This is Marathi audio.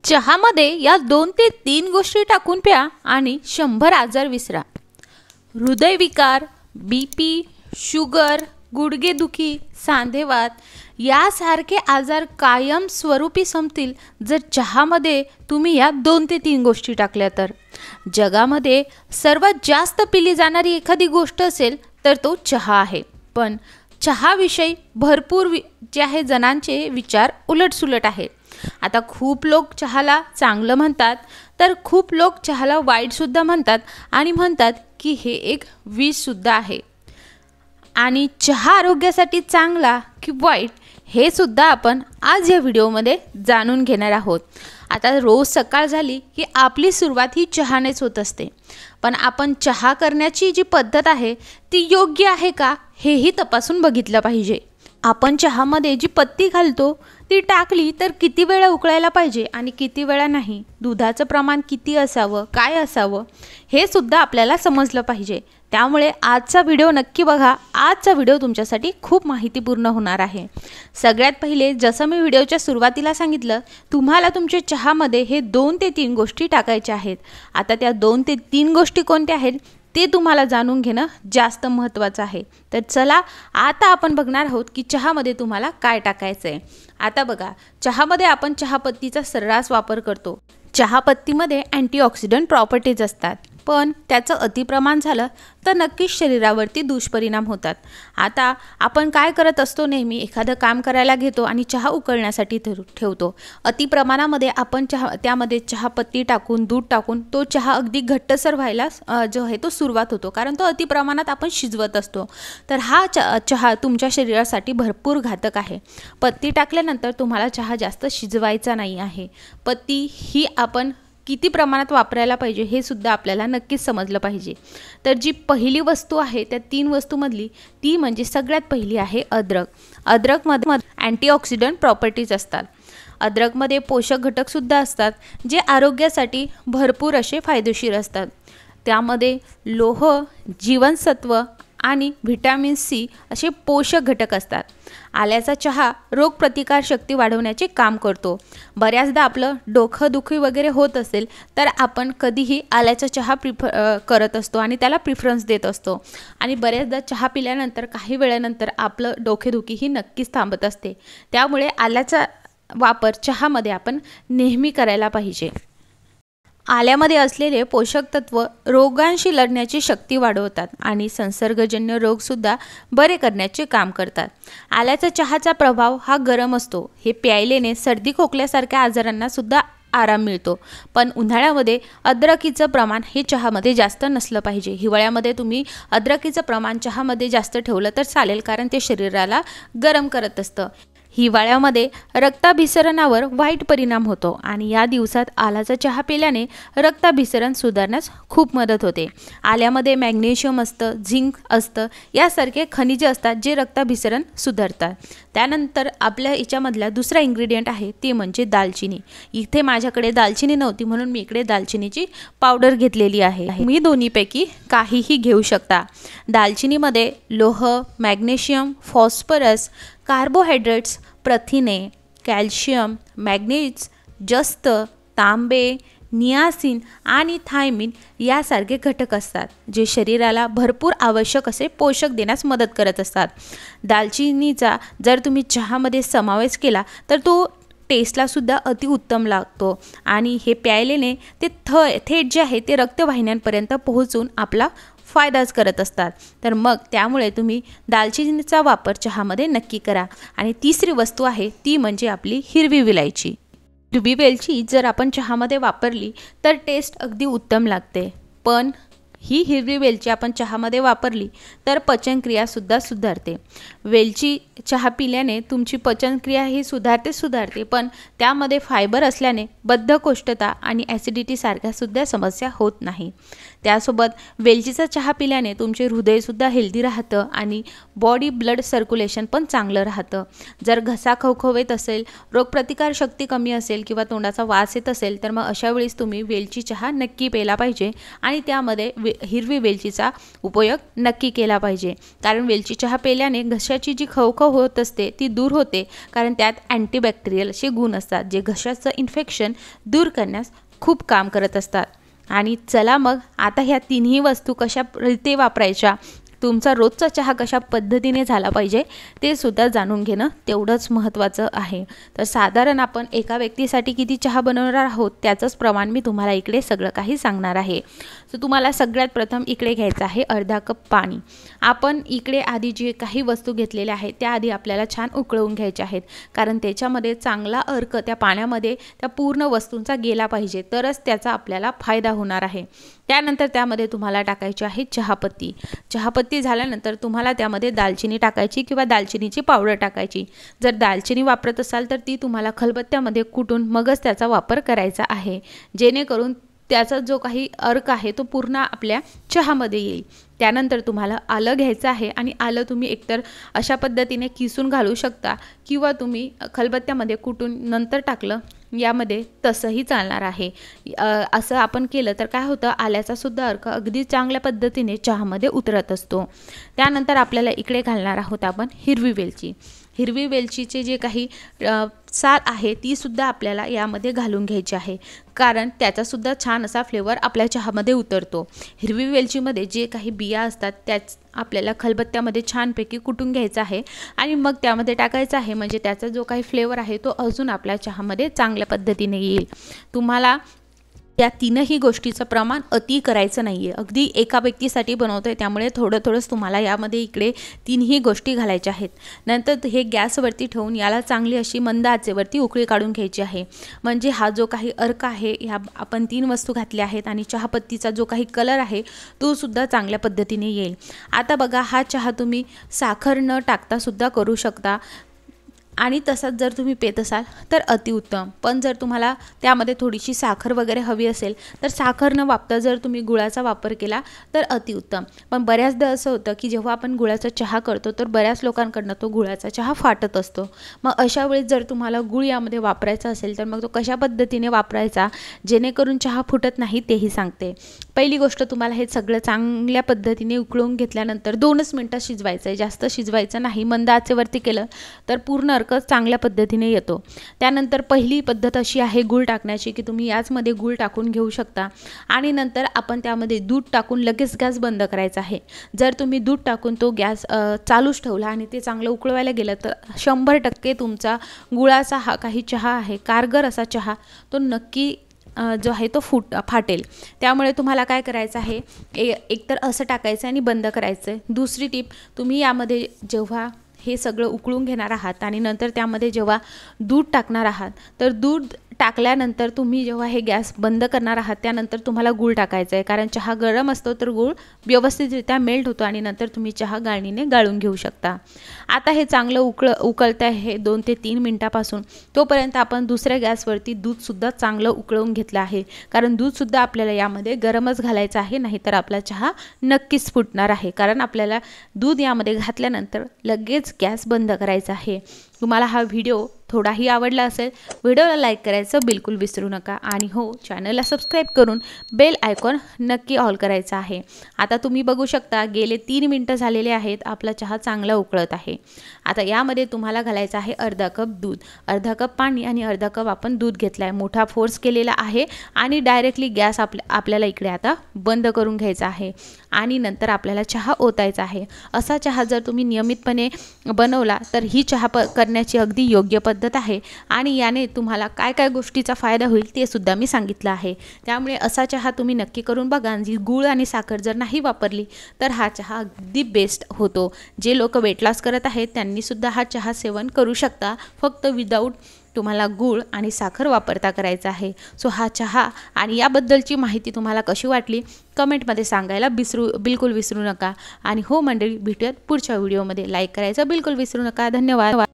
चहामध्ये या 2 ते 3 गोष्टी टाकून प्या आणि 100 आजार विसरा. हृदयविकार, बीपी, शुगर, गुडघेदुखी, सांधेवात यासारखे आजार कायम स्वरूपी संपतील जर चहामध्ये तुम्ही या 2 ते 3 गोष्टी टाकल्या तर. जगामध्ये सर्वात जास्त पिली जाणारी एखादी गोष्ट असेल तर तो चहा आहे. पण चहाविषयी भरपूर जे आहे जणांचे विचार उलटसुलट आहेत. आता खूप लोक चहाला चांगलं म्हणतात तर खूप लोक चहाला वाईटसुद्धा म्हणतात आणि म्हणतात की हे एक विषसुद्धा आहे. आणि चहा आरोग्यासाठी चांगला की वाईट हे सुद्धा आपण आज या व्हिडिओमध्ये जाणून घेणार आहोत. आता रोज सकाळ झाली की आपली सुरुवात ही चहानेच होत असते. पण आपण चहा करण्याची जी पद्धत आहे ती योग्य आहे का हेही तपासून बघितलं पाहिजे. आपण चहामध्ये जी पत्ती घालतो ती टाकली तर किती वेळा उकळायला पाहिजे आणि किती वेळा नाही, दुधाचं प्रमाण किती असावं, काय असावं हे सुद्धा आपल्याला समजलं पाहिजे. त्यामुळे आजचा व्हिडिओ नक्की बघा. आजचा व्हिडिओ तुमच्यासाठी खूप माहितीपूर्ण होणार आहे. सगळ्यात पहिले जसं मी व्हिडिओच्या सुरुवातीला सांगितलं, तुम्हाला तुमच्या चहामध्ये हे 2 ते 3 गोष्टी टाकायच्या आहेत. आता त्या 2 ते 3 गोष्टी कोणत्या आहेत ते तुम्हाला जाणून घेणं जास्त महत्त्वाचं आहे. तर चला आता आपण बघणार आहोत की चहामध्ये तुम्हाला काय टाकायचं आहे. आता बघा, चहामध्ये आपण चहापत्तीचा सर्रास वापर करतो. चहापत्तीमध्ये अँटीऑक्सिडंट प्रॉपर्टीज असतात, पण त्याचं अतिप्रमाण झालं तर नक्कीच शरीरावरती दुष्परिणाम होतात. आता आपण काय करत असतो, नेहमी एखादं काम करायला घेतो आणि चहा उकळण्यासाठी ठेवतो. अतिप्रमाणामध्ये आपण त्यामध्ये चहापत्ती टाकून दूध टाकून तो चहा अगदी घट्टसर व्हायला जो आहे तो सुरुवात होतो, कारण तो अतिप्रमाणात आपण शिजवत असतो. तर हा चहा तुमच्या शरीरासाठी भरपूर घातक आहे. पत्ती टाकल्यानंतर तुम्हाला चहा जास्त शिजवायचा नाही आहे. पत्ती ही आपण किती प्रमाणात वापरायला पाहिजे हे सुद्धा आपल्याला नक्कीच समजलं पाहिजे. तर जी पहिली वस्तू आहे त्या 3 वस्तूमधली ती म्हणजे सगळ्यात पहिली आहे अद्रक. अद्रकमध्ये अँटीऑक्सिडंट प्रॉपर्टीज असतात. अद्रकमध्ये पोषक घटकसुद्धा असतात जे आरोग्यासाठी भरपूर असे फायदेशीर असतात. त्यामध्ये लोह, जीवनसत्व आणि व्हिटॅमिन सी असे पोषक घटक असतात. आल्याचा चहा रोगप्रतिकारशक्ती वाढवण्याचे काम करतो. बऱ्याचदा आपलं डोकंदुखी वगैरे होत असेल तर आपण कधीही आल्याचा चहा करत असतो आणि त्याला प्रिफरन्स देत असतो. आणि बऱ्याचदा चहा पिल्यानंतर काही वेळानंतर आपलं डोकेदुखी ही नक्कीच थांबत असते. त्यामुळे आल्याचा वापर चहामध्ये आपण नेहमी करायला पाहिजे. आल्यामध्ये असलेले पोषक तत्व रोगांशी लढण्याची शक्ती वाढवतात आणि संसर्गजन्य रोगसुद्धा बरे करण्याचे काम करतात. आल्याचा चहाचा प्रभाव हा गरम असतो. हे प्यायल्याने सर्दी खोकल्यासारख्या आजारांना सुद्धा आराम मिळतो. पण उन्हाळ्यामध्ये अद्रकीचं प्रमाण हे चहामध्ये जास्त नसलं पाहिजे. हिवाळ्यामध्ये तुम्ही अद्रकीचं प्रमाण चहामध्ये जास्त ठेवलं तर चालेल, कारण ते शरीराला गरम करत असतं. हिवाळ्यामध्ये रक्ताभिसरणावर वाईट परिणाम होतो आणि या दिवसात आल्याचा चहा पिल्याने रक्ताभिसरण सुधारण्यास खूप मदत होते. आल्यामध्ये मॅग्नेशियम असतं, झिंक असतं, यासारखे खनिजे असतात जे रक्ताभिसरण सुधारतात. त्यानंतर आपल्या याच्यामधला दुसरा इन्ग्रेडियंट आहे ते म्हणजे दालचिनी. इथे माझ्याकडे दालचिनी नव्हती म्हणून मी इकडे दालचिनीची पावडर घेतलेली आहे. मी दोन्हीपैकी काहीही घेऊ शकता. दालचिनीमध्ये लोह, मॅग्नेशियम, फॉस्फरस, कार्बोहायड्रेट्स, प्रथिने, कॅल्शियम, मॅग्नीज, जस्त, तांबे, नियासिन आणि थायमिन यासारखे घटक असतात जे शरीराला भरपूर आवश्यक असे पोषक देण्यास मदत करत असतात. दालचिनीचा जर तुम्ही चहामध्ये समावेश केला तर तो टेस्टलासुद्धा अतिउत्तम लागतो आणि हे प्यायल्याने ते थेट जे आहे ते रक्तवाहिन्यांपर्यंत पोहोचून आपला फायदाच करत असतात. तर मग त्यामुळे तुम्ही दालचिनीचा वापर चहामध्ये नक्की करा. आणि तिसरी वस्तू आहे ती म्हणजे आपली हिरवी विलायची. हिरवी वेलची जर आपण चहामध्ये वापरली तर टेस्ट अगदी उत्तम लागते. पण ही हिरवी वेलची आपण चहामध्ये वापरली तर पचनक्रियासुद्धा सुधारते. वेलची चहा पिल्याने तुमची पचनक्रिया ही सुधारते, पण त्यामध्ये फायबर असल्याने बद्धकोष्ठता आणि ॲसिडिटीसारख्यासुद्धा समस्या होत नाही. त्यासोबत वेलचीचा चहा पिल्याने तुमचे हृदयसुद्धा हेल्दी राहतं आणि बॉडी ब्लड सर्क्युलेशन पण चांगलं राहतं. जर घसा खवखवत असेल, रोगप्रतिकारशक्ती कमी असेल किंवा तोंडाचा वास येत असेल तर मग अशा वेळेस तुम्ही वेलची चहा नक्की प्यायला पाहिजे आणि त्यामध्ये हिरवी वेलचीचा उपयोग नक्की केला पाहिजे, कारण वेलची चहा प्यायल्याने घशाची जी खवखव होत असते ती दूर होते, कारण त्यात अँटीबॅक्टेरियल असे गुण असतात जे घशाचं इन्फेक्शन दूर करण्यास खूप काम करत असतात। आणि चला मग आता ह्या तिन्ही वस्तू कशा रीते वापरायच्या, तुमचा रोजचा चहा कशा पद्धतीने झाला पाहिजे ते सुद्धा जाणून घेणं तेवढंच महत्त्वाचं आहे। तर साधारण आपण एका व्यक्तीसाठी किती चहा बनवणार आहोत त्याचंच प्रमाण मी तुम्हाला इकडे सगळं काही सांगणार आहे। सो तुम्हाला सगळ्यात प्रथम इकडे घ्यायचं आहे अर्धा कप पाणी। आपण इकडे आधी जे काही वस्तू घेतलेल्या आहेत त्या आधी आपल्याला छान उकळवून घ्यायच्या आहेत, कारण त्याच्यामध्ये चांगला अर्क त्या पाण्यामध्ये त्या पूर्ण वस्तूंचा गेला पाहिजे, तरच त्याचा आपल्याला फायदा होणार आहे। त्यानंतर त्यामध्ये तुम्हाला टाकायची आहे चहापत्ती। चहापत्ती झाल्यानंतर तुम्हाला त्यामध्ये दालचिनी टाकायची किंवा दालचिनीची पावडर टाकायची। जर दालचिनी वापरत असाल तर ती तुम्हाला खलबत्त्यामध्ये कुटून मगच त्याचा वापर करायचा आहे, जेणेकरून त्याचा जो काही अर्क आहे तो पूर्ण आपल्या चहामध्ये येईल। त्यानंतर तुम्हाला आलं घ्यायचं आहे आणि आलं तुम्ही एकतर अशा पद्धतीने किसून घालू शकता किंवा तुम्ही खलबत्त्यामध्ये कुटून नंतर टाकलं यामध्ये तसंही चालणार आहे। असं आपण केलं तर काय होतं, आल्याचा सुद्धा अर्क अगदी चांगल्या पद्धतीने चहामध्ये उतरत असतो। त्यानंतर आपल्याला इकडे घालणार आहोत आपण हिरवी वेलची। हिरवी वेलचीचे जे काही साल आहे ती सुद्धा आपल्याला यामध्ये घालून घ्यायची आहे, कारण त्याचासुद्धा छान असा फ्लेवर आपल्या चहामध्ये उतरतो। हिरवी वेलचीमध्ये जे काही बिया असतात त्याच आपल्याला खलबत्त्यामध्ये छानपैकी कुटून घ्यायचं आहे आणि मग त्यामध्ये टाकायचं आहे, म्हणजे त्याचा जो काही फ्लेवर आहे तो अजून आपल्या चहामध्ये चांगल्या पद्धतीने येईल। तुम्हाला या तीनही गोष्टीचं प्रमाण अति करायचं नाही आहे, अगदी एका व्यक्तीसाठी बनवतो आहे त्यामुळे थोडं थोडंच तुम्हाला यामध्ये इकडे तीनही गोष्टी घालायच्या आहेत। नंतर हे गॅसवरती ठेवून याला चांगली अशी मंद आचेवरती उकळी काढून घ्यायची आहे, म्हणजे हा जो काही अर्क आहे ह्या आपण 3 वस्तू घातल्या आहेत आणि चहापत्तीचा जो काही कलर आहे तो सुद्धा चांगल्या पद्धतीने येईल। आता बघा, हा चहा तुम्ही साखर न टाकता सुद्धा करू शकता आणि तसंच जर तुम्ही पेत असाल तर अतिउत्तम, पण जर तुम्हाला त्यामध्ये थोडीशी साखर वगैरे हवी असेल तर साखर न वापरता जर तुम्ही गुळाचा वापर केला तर अतिउत्तम। पण बऱ्याचदा असं होतं की जेव्हा आपण गुळाचा चहा करतो तर बऱ्याच लोकांकडनं तो गुळाचा चहा फाटत असतो, मग अशा वेळेस जर तुम्हाला गुळ यामध्ये वापरायचा असेल तर मग तो कशा पद्धतीने वापरायचा जेणेकरून चहा फुटत नाही तेही सांगते। पहिली गोष्ट, तुम्हाला हे सगळं चांगल्या पद्धतीने उकळून घेतल्यानंतर 2च मिनिटं शिजवायचं आहे, जास्त शिजवायचं नाही। मंद आचेवरती केलं तर पूर्ण चांगल्या पद्धतीने येतो। त्यानंतर पहिली पद्धत अशी आहे गूळ टाकण्याची की तुम्ही याचमध्ये गूळ टाकून घेऊ शकता आणि नंतर आपण त्यामध्ये दूध टाकून लगेच गॅस बंद करायचा आहे। जर तुम्ही दूध टाकून तो गॅस चालूच ठेवला आणि ते चांगलं उकळवायला गेलं तर 100% तुमचा गुळाचा हा काही चहा आहे, कारगर असा चहा, तो नक्की जो आहे तो फाटेल। त्यामुळे तुम्हाला काय करायचं आहे, एकतर असं टाकायचं आणि बंद करायचं आहे। दुसरी टीप, तुम्ही यामध्ये जेव्हा हे सगळं उकळून घेणार आहात आणि नंतर त्यामध्ये जेव्हा दूध टाकणार आहात तर दूध टाकल्यानंतर तुम्ही जेव्हा हे गॅस बंद करणार आहात त्यानंतर तुम्हाला गूळ टाकायचं आहे, कारण चहा गरम असतो तर गूळ व्यवस्थितरित्या मेल्ट होतो आणि नंतर तुम्ही चहा गाळणीने गाळून घेऊ शकता। आता हे चांगलं उकळतं आहे 2 ते 3 मिनिटापासून, तोपर्यंत आपण दुसऱ्या गॅसवरती दूधसुद्धा चांगलं उकळवून घेतलं आहे, कारण दूधसुद्धा आपल्याला यामध्ये गरमच घालायचं आहे, नाहीतर आपला चहा नक्कीच फुटणार आहे, कारण आपल्याला दूध यामध्ये घातल्यानंतर लगेच गॅस बंद करायचा आहे। तुम्हाला हा व्हिडिओ थोडाही आवडला असेल, व्हिडिओला लाईक करायचं बिलकुल विसरू नका आणि हो, चॅनलला सबस्क्राईब करून बेल आयकॉन नक्की ऑल करायचा आहे। आता तुम्ही बघू शकता गेले 3 मिनिटं झालेले आहेत, आपला चहा चांगला उकळत आहे। आता यामध्ये तुम्हाला घालायचं आहे अर्धा कप दूध, अर्धा कप पाणी आणि अर्धा कप आपण दूध घेतला आहे, मोठा फोर्स केलेला आहे आणि डायरेक्टली गॅस आपल्याला इकडे आता बंद करून घ्यायचा आहे आणि नंतर आपल्याला चहा ओतायचा आहे। असा चहा जर तुम्ही नियमितपणे बनवला तर ही चहा करण्याची अगदी योग्य पद्धत आहे आणि याने तुम्हाला काय काय गोष्टीचा फायदा होईल ते सुद्धा मी सांगितलं आहे। त्यामुळे असा चहा तुम्ही नक्की करून बघा। जी गूळ आणि साखर जर नाही वापरली तर हा चहा अगदी बेस्ट होतो। जे लोक वेट लॉस करत आहेत त्यांनी सुद्धा हा चहा सेवन करू शकता, फक्त विदाऊट तुम्हाला गूळ आणि साखर वापरता करायचा आहे। सो हा चहा आणि याबद्दलची माहिती तुम्हाला कशी वाटली कमेंटमध्ये सांगायला बिलकुल विसरू नका आणि हो मंडळी, भेटूयात पुढच्या व्हिडिओमध्ये। लाईक करायचं बिलकुल विसरू नका। धन्यवाद।